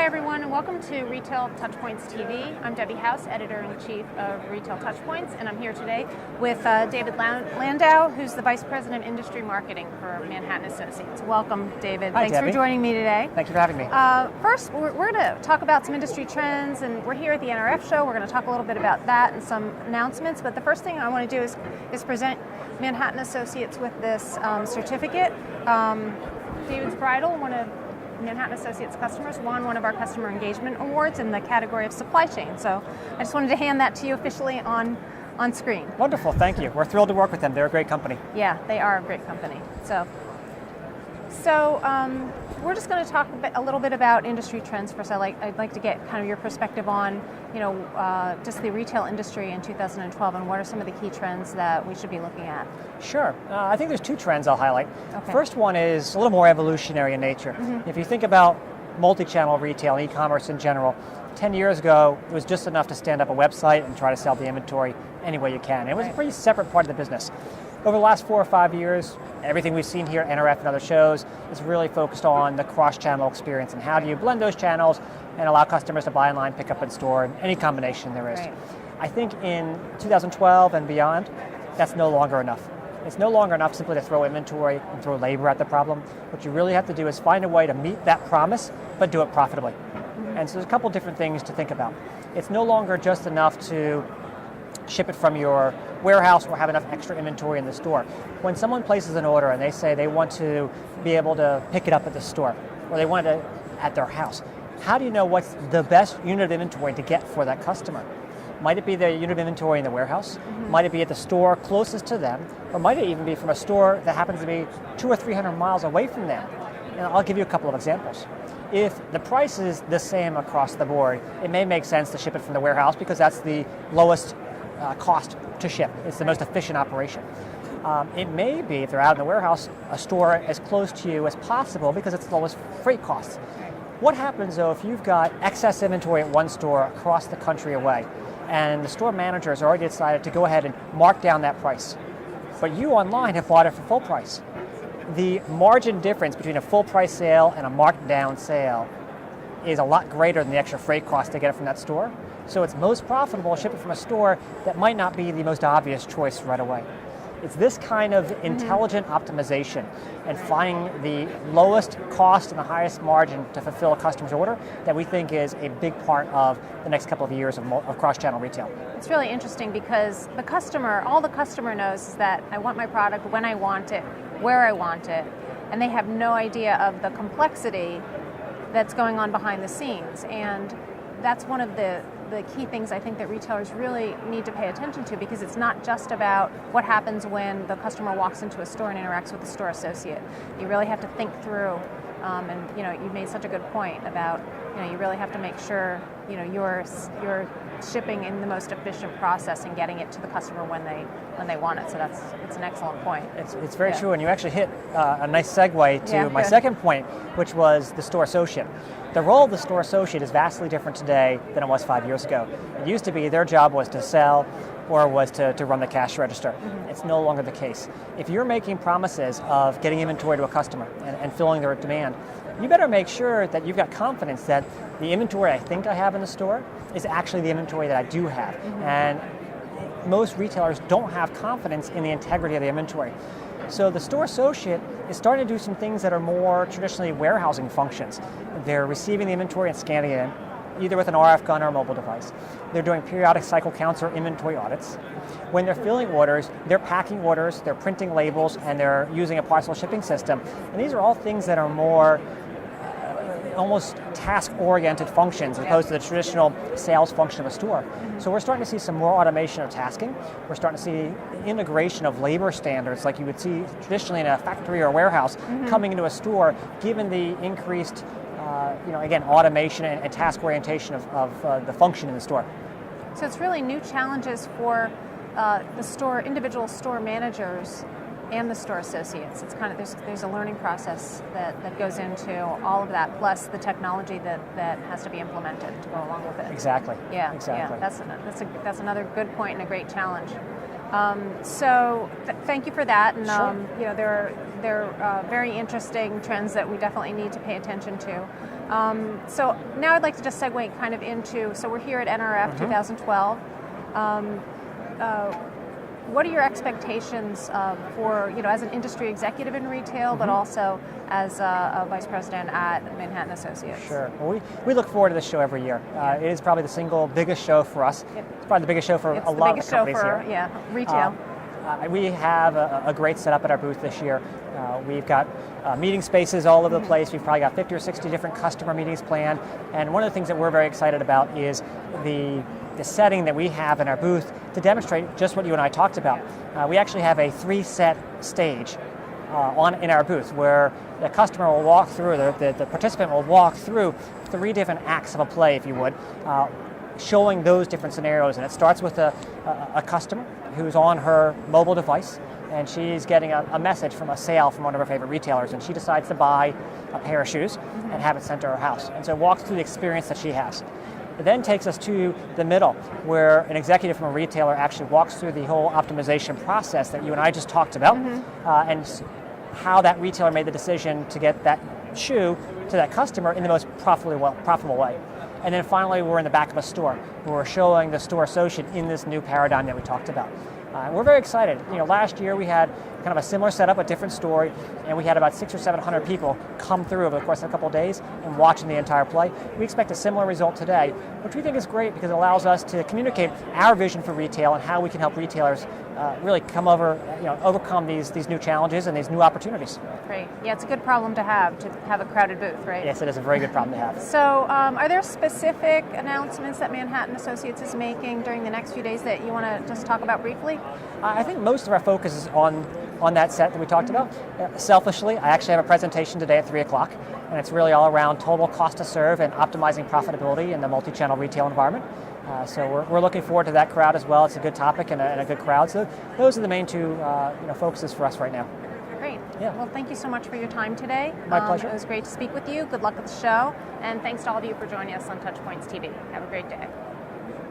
Hi everyone, and welcome to Retail TouchPoints TV. I'm Debbie House, Editor-in-Chief of Retail TouchPoints, and I'm here today with David Landau, who's the Vice President Industry Marketing for Manhattan Associates. Welcome, David. Hi, Thanks Debbie. for joining me today. Thank you for having me. First, we're going to talk about some industry trends, and we're here at the NRF show. We're going to talk a little bit about that and some announcements, but the first thing I want to do is present Manhattan Associates with this certificate. David's Bridal, one of Manhattan Associates customers, won one of our customer engagement awards in the category of supply chain. So I just wanted to hand that to you officially on screen. Wonderful, thank you. We're thrilled to work with them. They're a great company. Yeah, they are a great company. So we're just going to talk a little bit about industry trends first. I'd like to get kind of your perspective on, just the retail industry in 2012 and what are some of the key trends that we should be looking at? Sure. I think there's two trends I'll highlight. Okay. First one is a little more evolutionary in nature. Mm-hmm. If you think about multi-channel retail and e-commerce in general, 10 years ago, it was just enough to stand up a website and try to sell the inventory any way you can. It was a pretty separate part of the business. Over the last 4 or 5 years, everything we've seen here at NRF and other shows is really focused on the cross-channel experience and how do you blend those channels and allow customers to buy online, pick up in store, and any combination there is. Right. I think in 2012 and beyond, that's no longer enough. It's no longer enough simply to throw inventory and throw labor at the problem. What you really have to do is find a way to meet that promise, but do it profitably. Mm-hmm. And so there's a couple different things to think about. It's no longer just enough to ship it from your warehouse or have enough extra inventory in the store. When someone places an order and they say they want to be able to pick it up at the store or they want it at their house, how do you know what's the best unit of inventory to get for that customer? Might it be the unit of inventory in the warehouse? Mm-hmm. Might it be at the store closest to them? Or might it even be from a store that happens to be 200 or 300 miles away from them? And I'll give you a couple of examples. If the price is the same across the board, it may make sense to ship it from the warehouse because that's the lowest cost to ship. It's the most efficient operation. It may be, if they're out in the warehouse, a store as close to you as possible because it's the lowest freight costs. What happens though if you've got excess inventory at one store across the country away and the store manager has already decided to go ahead and mark down that price, but you online have bought it for full price? The margin difference between a full price sale and a marked down sale is a lot greater than the extra freight cost to get it from that store. So it's most profitable to ship it from a store that might not be the most obvious choice right away. It's this kind of intelligent optimization and finding the lowest cost and the highest margin to fulfill a customer's order that we think is a big part of the next couple of years of cross-channel retail. It's really interesting because all the customer knows is that I want my product when I want it, where I want it, and they have no idea of the complexity that's going on behind the scenes. And that's one of the key things I think that retailers really need to pay attention to, because it's not just about what happens when the customer walks into a store and interacts with the store associate. You really have to think through, and you made such a good point about you really have to make sure you're shipping in the most efficient process and getting it to the customer when they want it. So it's an excellent point. It's very true, and you actually hit a nice segue to my second point, which was the store associate. The role of the store associate is vastly different today than it was 5 years ago. It used to be their job was to sell or was to run the cash register. Mm-hmm. It's no longer the case. If you're making promises of getting inventory to a customer and filling their demand, you better make sure that you've got confidence that the inventory I think I have in the store is actually the inventory that I do have. Mm-hmm. And most retailers don't have confidence in the integrity of the inventory. So the store associate is starting to do some things that are more traditionally warehousing functions. They're receiving the inventory and scanning it in, either with an RF gun or a mobile device. They're doing periodic cycle counts or inventory audits. When they're filling orders, they're packing orders, they're printing labels, and they're using a parcel shipping system. And these are all things that are more almost task-oriented functions as opposed to the traditional sales function of a store. Mm-hmm. So we're starting to see some more automation of tasking. We're starting to see integration of labor standards like you would see traditionally in a factory or a warehouse coming into a store, given the increased again, automation and task orientation of the function in the store. So it's really new challenges for the individual store managers and the store associates. It's kind of there's a learning process that goes into all of that, plus the technology that has to be implemented to go along with it. Exactly. Yeah. Exactly. Yeah. That's another good point and a great challenge. Thank you for that. And sure. there are very interesting trends that we definitely need to pay attention to. So now I'd like to just segue kind of into, so we're here at NRF 2012. What are your expectations for, as an industry executive in retail, but also as a vice president at Manhattan Associates? Sure. Well, we look forward to this show every year. It is probably the single biggest show for us. Yep. It's probably the biggest show for a lot of the companies here. Retail. We have a great setup at our booth this year. We've got meeting spaces all over the place. We've probably got 50 or 60 different customer meetings planned. And one of the things that we're very excited about is the setting that we have in our booth to demonstrate just what you and I talked about. We actually have a 3-set stage in our booth where the customer will walk through, the participant will walk through 3 different acts of a play, if you would, showing those different scenarios. And it starts with a customer who's on her mobile device, and she's getting a message from a sale from one of her favorite retailers, and she decides to buy a pair of shoes and have it sent to her house. And so it walks through the experience that she has. It then takes us to the middle, where an executive from a retailer actually walks through the whole optimization process that you and I just talked about, and how that retailer made the decision to get that shoe to that customer in the most profitable way. And then finally, we're in the back of a store, where we're showing the store associate in this new paradigm that we talked about. We're very excited. Last year we had kind of a similar setup, a different story, and we had about 600 or 700 people come through over the course of a couple of days and watching the entire play. We expect a similar result today, which we think is great because it allows us to communicate our vision for retail and how we can help retailers really overcome these new challenges and these new opportunities. Great. Yeah, it's a good problem to have a crowded booth, right? Yes, it is a very good problem to have. So are there specific announcements that Manhattan Associates is making during the next few days that you want to just talk about briefly? I think most of our focus is on that set that we talked about. Selfishly, I actually have a presentation today at 3 o'clock, and it's really all around total cost to serve and optimizing profitability in the multi-channel retail environment. So we're looking forward to that crowd as well. It's a good topic and a good crowd. So those are the main 2 focuses for us right now. Great. Yeah. Well, thank you so much for your time today. My pleasure. It was great to speak with you. Good luck with the show. And thanks to all of you for joining us on TouchPoints TV. Have a great day.